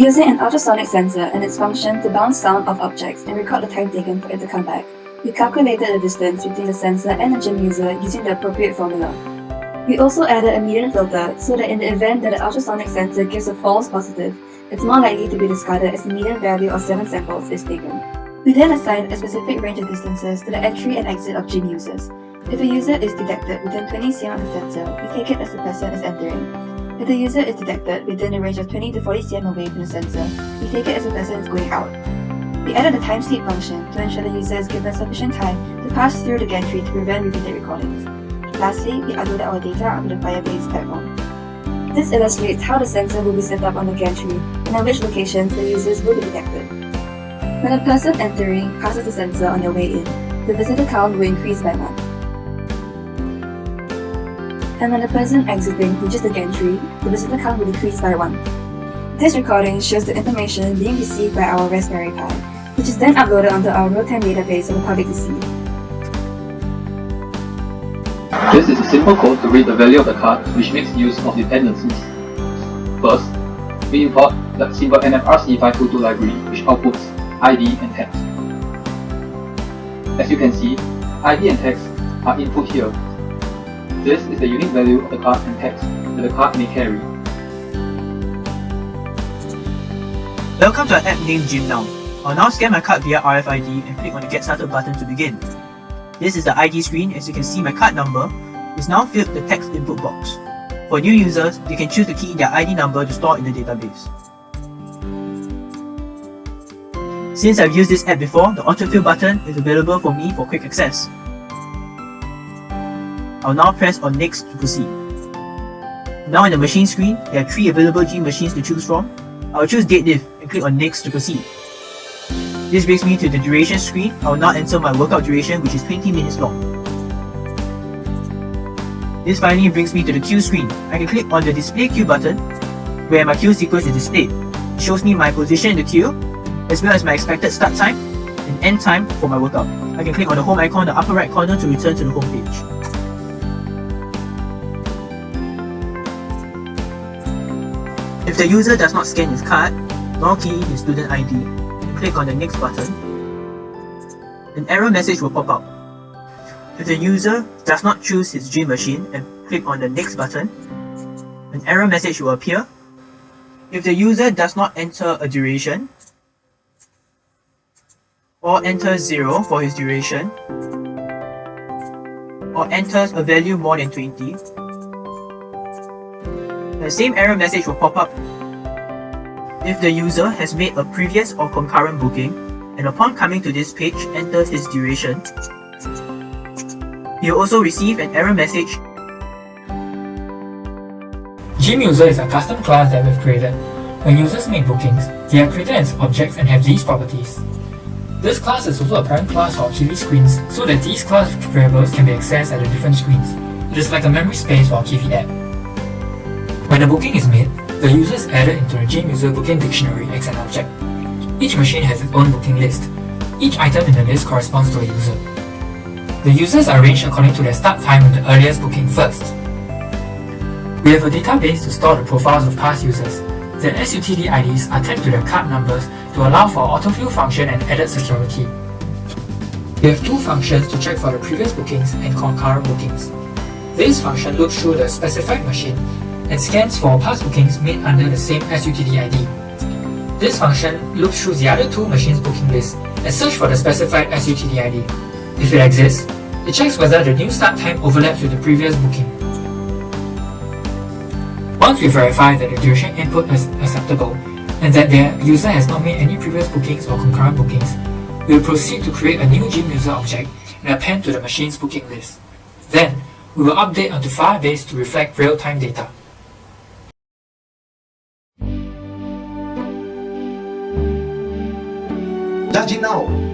Using an ultrasonic sensor and its function to bounce sound off objects and record the time taken for it to come back, we calculated the distance between the sensor and the gym user using the appropriate formula. We also added a median filter so that in the event that the ultrasonic sensor gives a false positive, it's more likely to be discarded as the median value of 7 samples is taken. We then assign a specific range of distances to the entry and exit of gym users. If a user is detected within 20 cm of the sensor, we take it as the person is entering. If the user is detected within a range of 20 to 40 cm away from the sensor, we take it as the person is going out. We added a time sleep function to ensure the user is given sufficient time to pass through the gantry to prevent repeated recordings. Lastly, we uploaded our data onto the Firebase platform. This illustrates how the sensor will be set up on the gantry and at which locations the users will be detected. When a person entering passes the sensor on their way in, the visitor count will increase by 1. And when the person exiting reaches the gantry, the visitor count will decrease by 1. This recording shows the information being received by our Raspberry Pi, which is then uploaded onto our real-time database for the public to see. This is a simple code to read the value of the card, which makes use of dependencies. First, we import the simple NFRC522 library, which outputs ID and text. As you can see, ID and text are input here. This is the unique value of the card and text that the card may carry. Welcome to our app named GymNow. I'll now scan my card via RFID and click on the Get Started button to begin. This is the ID screen. As you can see, my card number is now filled with the text input box. For new users, they can choose to key in their ID number to store in the database. Since I've used this app before, the autofill button is available for me for quick access. I'll now press on Next to proceed. Now in the machine screen, there are 3 available gym machines to choose from. I'll choose deadlift and click on Next to proceed. This brings me to the duration screen. I will now enter my workout duration, which is 20 minutes long. This finally brings me to the queue screen. I can click on the display queue button, where my queue sequence is displayed. It shows me my position in the queue, as well as my expected start time and end time for my workout. I can click on the home icon in the upper right corner to return to the home page. If the user does not scan his card, nor key in his student ID, click on the Next button, an error message will pop up. If the user does not choose his gym machine and click on the Next button, an error message will appear. If the user does not enter a duration or enters 0 for his duration or enters a value more than 20, the same error message will pop up if the user has made a previous or concurrent booking and upon coming to this page enters his duration. He will also receive an error message. Gym user is a custom class that we've created. When users make bookings, they are created as objects and have these properties. This class is also a parent class for Kivy screens so that these class variables can be accessed at the different screens. It is like a memory space for our Kivy app. When a booking is made, the user is added into the gym user booking dictionary as an object. Each machine has its own booking list. Each item in the list corresponds to a user. The users are arranged according to their start time with the earliest booking first. We have a database to store the profiles of past users. Their SUTD IDs are tagged to their card numbers to allow for autofill function and added security. We have 2 functions to check for the previous bookings and concurrent bookings. This function looks through the specified machine and scans for past bookings made under the same SUTD ID. This function looks through the other 2 machines' booking list and search for the specified SUTD ID. If it exists, it checks whether the new start time overlaps with the previous booking. Once we verify that the duration input is acceptable and that the user has not made any previous bookings or concurrent bookings, we will proceed to create a new gym user object and append to the machine's booking list. Then, we will update onto Firebase to reflect real-time data. GymNow.